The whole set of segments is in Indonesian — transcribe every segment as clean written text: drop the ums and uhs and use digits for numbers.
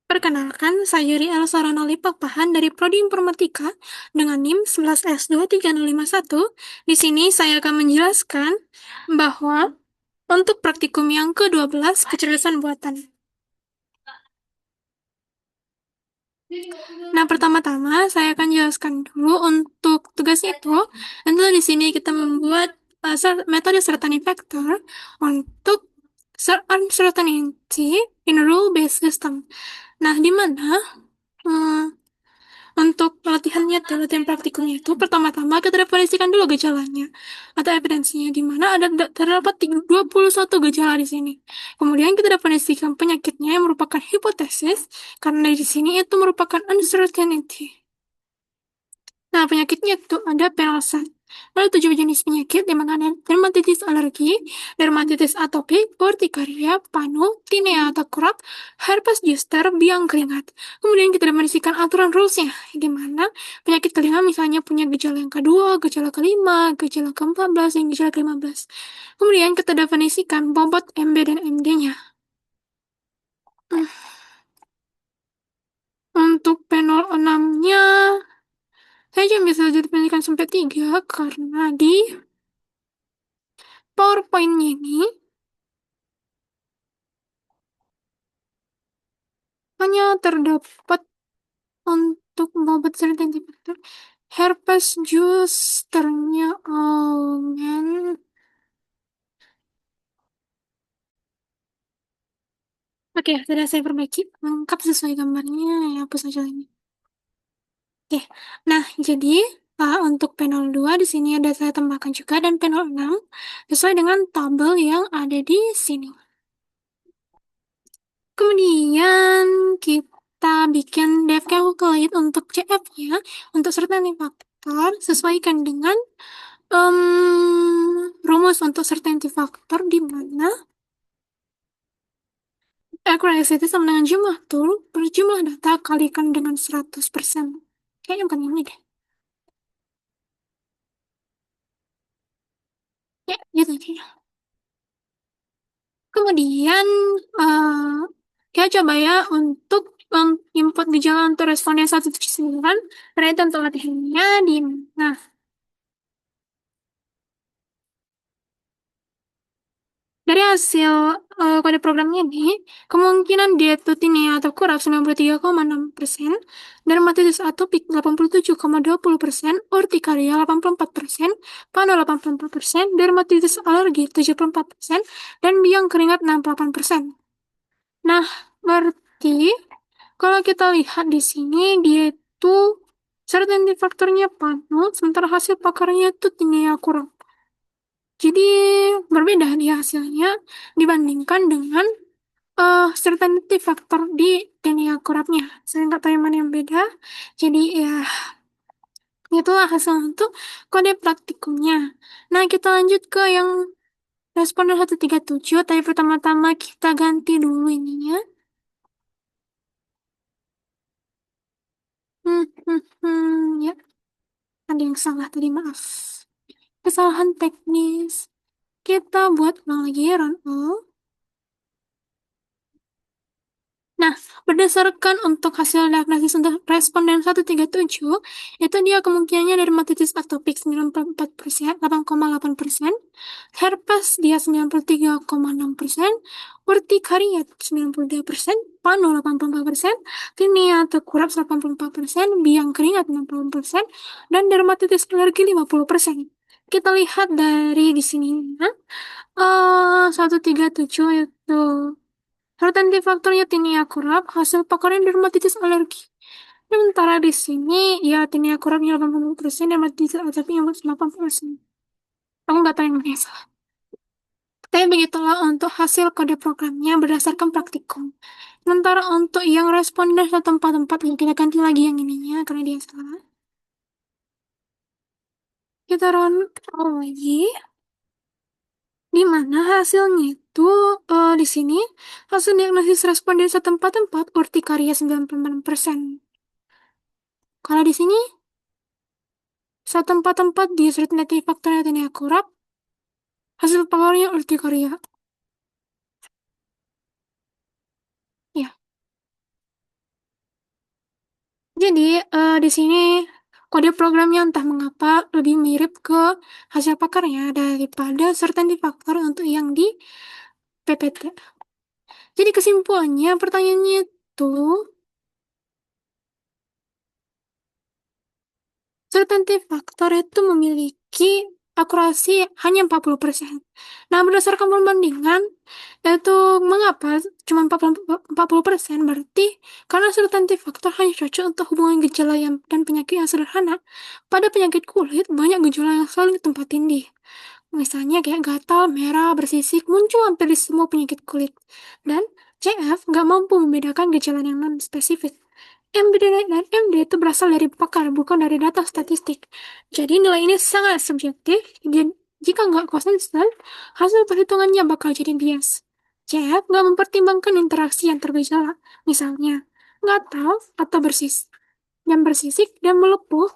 Perkenalkan, saya Yuri Elsarana Lipakpahan dari Prodi Informatika dengan NIM 11S23051. Di sini saya akan menjelaskan bahwa untuk praktikum yang ke-12 kecerdasan buatan. Nah, pertama-tama saya akan jelaskan dulu untuk tugasnya itu. Tentu di sini kita membuat metode certainty factor untuk uncertainty in rule-based system. Nah, di mana untuk latihan praktikumnya itu, pertama-tama kita definisikan dulu gejalanya atau evidensinya, di mana terdapat 21 gejala di sini. Kemudian kita definisikan penyakitnya yang merupakan hipotesis, karena di sini itu merupakan uncertainty. Nah, penyakitnya itu ada peralsan. Ada 7 jenis penyakit, di mana ada dermatitis alergi, dermatitis atopik, urtikaria, panu, tinea atau krab, herpes zoster, biang keringat. Kemudian kita definisikan aturan rulesnya, di mana penyakit kelima misalnya punya gejala yang kedua, gejala kelima, gejala ke-14, dan gejala ke-15. Kemudian kita definisikan bobot MB dan MD-nya. Untuk panel 6-nya, saya cuma bisa definisikan sampai 3 karena di PowerPoint-nya ini hanya terdapat untuk bobot certainty factor herpes zosternya. Oh man. Oke, sudah saya perbaiki lengkap sesuai gambarnya. Ya, hapus aja ini. Oke, nah jadi untuk panel 2 di sini ada saya tambahkan juga, dan panel 6 sesuai dengan tabel yang ada di sini. Kemudian kita bikin dev calculate untuk CF-nya, untuk certainty factor, sesuaikan dengan rumus untuk certainty factor, di mana accuracy itu sama dengan jumlah tool per jumlah data kalikan dengan 100%. Kayaknya bukan ini deh. Ya, gitu aja. Kemudian kita coba ya untuk input gejala untuk responden 179, ternyata untuk latihannya di nah dari hasil kode programnya ini, kemungkinan dia itu tinea atau kurap 93,6%, dermatitis atopik 87,20%, urtikaria 84%, panu 84%, dermatitis alergi 74%, dan biang keringat 68%. Nah, berarti kalau kita lihat di sini, dia itu certainty faktornya panu, sementara hasil pakarnya itu tinea kurap. Jadi berbeda di hasilnya dibandingkan dengan certainty factor di tinea kurapnya. Saya nggak tahu yang mana yang beda. Jadi ya itulah hasil untuk kode praktikumnya. Nah, kita lanjut ke yang responden 137. Tapi pertama-tama kita ganti dulu ininya. Ya, ada yang salah tadi, maaf. Kesalahan teknis. Kita buat ulang lagi, run all. Nah, berdasarkan untuk hasil diagnosis untuk responden 137, itu dia kemungkinannya dermatitis atopik 94%, 8,8%, herpes dia 93,6%, urtikaria 92%, panu 84%, tinea atau kurap 84%, biang keringat 60%, dan dermatitis alergi 50%. Kita lihat dari di sini, 137 itu certainty faktornya tinea kurap, hasil pakarnya dermatitis alergi. Sementara di sini, ya tinea kurapnya 80%, dermatitis alerginya 80%. Aku nggak tahu yang mana yang salah. Tapi begitulah untuk hasil kode programnya berdasarkan praktikum. Sementara untuk yang responden satu tempat-tempat, yang kita ganti lagi yang ininya, karena dia salah. Kita run lagi. Di mana hasilnya itu di sini hasil diagnosis responden setempat-tempat urtikaria 98%. Kalau di sini setempat-tempat di certainty faktornya tinea kurap, hasil pengaruhnya urtikaria. Ya, Jadi, di sini kode programnya entah mengapa lebih mirip ke hasil pakarnya daripada certainty factor untuk yang di PPT. Jadi kesimpulannya pertanyaannya itu certainty factor itu memiliki akurasi hanya 40%. Nah, berdasarkan perbandingan, yaitu mengapa cuma 40%, berarti karena certainty factor hanya cocok untuk hubungan gejala dan penyakit yang sederhana. Pada penyakit kulit, banyak gejala yang saling tempat tindih. Misalnya kayak gatal, merah, bersisik, muncul hampir di semua penyakit kulit. Dan CF nggak mampu membedakan gejala yang non-spesifik. MD dan MD itu berasal dari pakar, bukan dari data statistik. Jadi nilai ini sangat subjektif, dan jika nggak konsisten, hasil perhitungannya bakal jadi bias. CF nggak mempertimbangkan interaksi yang tergejala, misalnya gatal atau bersisik dan melepuh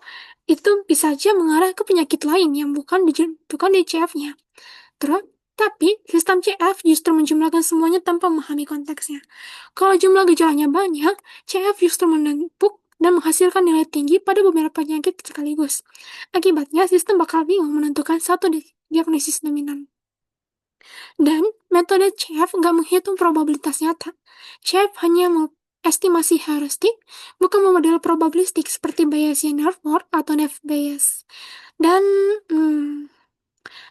itu bisa saja mengarah ke penyakit lain yang bukan di CF-nya. Terus, tapi sistem CF justru menjumlahkan semuanya tanpa memahami konteksnya. Kalau jumlah gejalanya banyak, CF justru menumpuk dan menghasilkan nilai tinggi pada beberapa penyakit sekaligus. Akibatnya, sistem bakal bingung menentukan satu diagnosis dominan. Dan metode CF nggak menghitung probabilitas nyata. CF hanya mau estimasi heuristik, bukan model probabilistik seperti Bayesian-Harvard atau Neff Bayes. Dan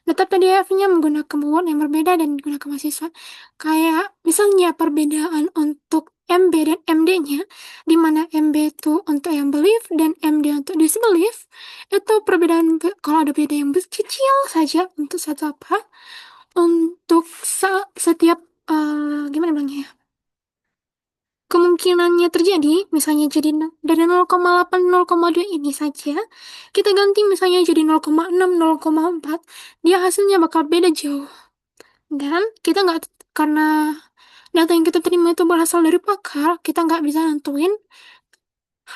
data PDF-nya menggunakan kemampuan yang berbeda dan digunakan mahasiswa. Kayak misalnya perbedaan untuk MB dan MD-nya, di mana MB itu untuk yang belief dan MD untuk disbelief, itu perbedaan kalau ada beda yang kecil saja untuk satu apa, untuk setiap gimana bilangnya ya, kemungkinannya terjadi, misalnya jadi dari 0,8, 0,2 ini saja, kita ganti misalnya jadi 0,6, 0,4, dia hasilnya bakal beda jauh. Dan kita nggak, karena data yang kita terima itu berasal dari pakar, kita nggak bisa nentuin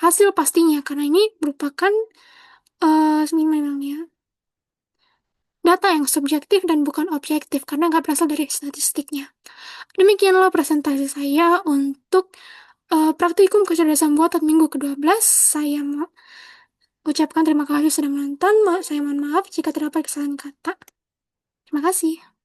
hasil pastinya, karena ini merupakan gimana, data yang subjektif dan bukan objektif, karena nggak berasal dari statistiknya. Demikianlah presentasi saya untuk praktikum kecerdasan buatan minggu ke-12. Saya mau ucapkan terima kasih sudah menonton. Saya mohon maaf jika terdapat kesalahan kata. Terima kasih.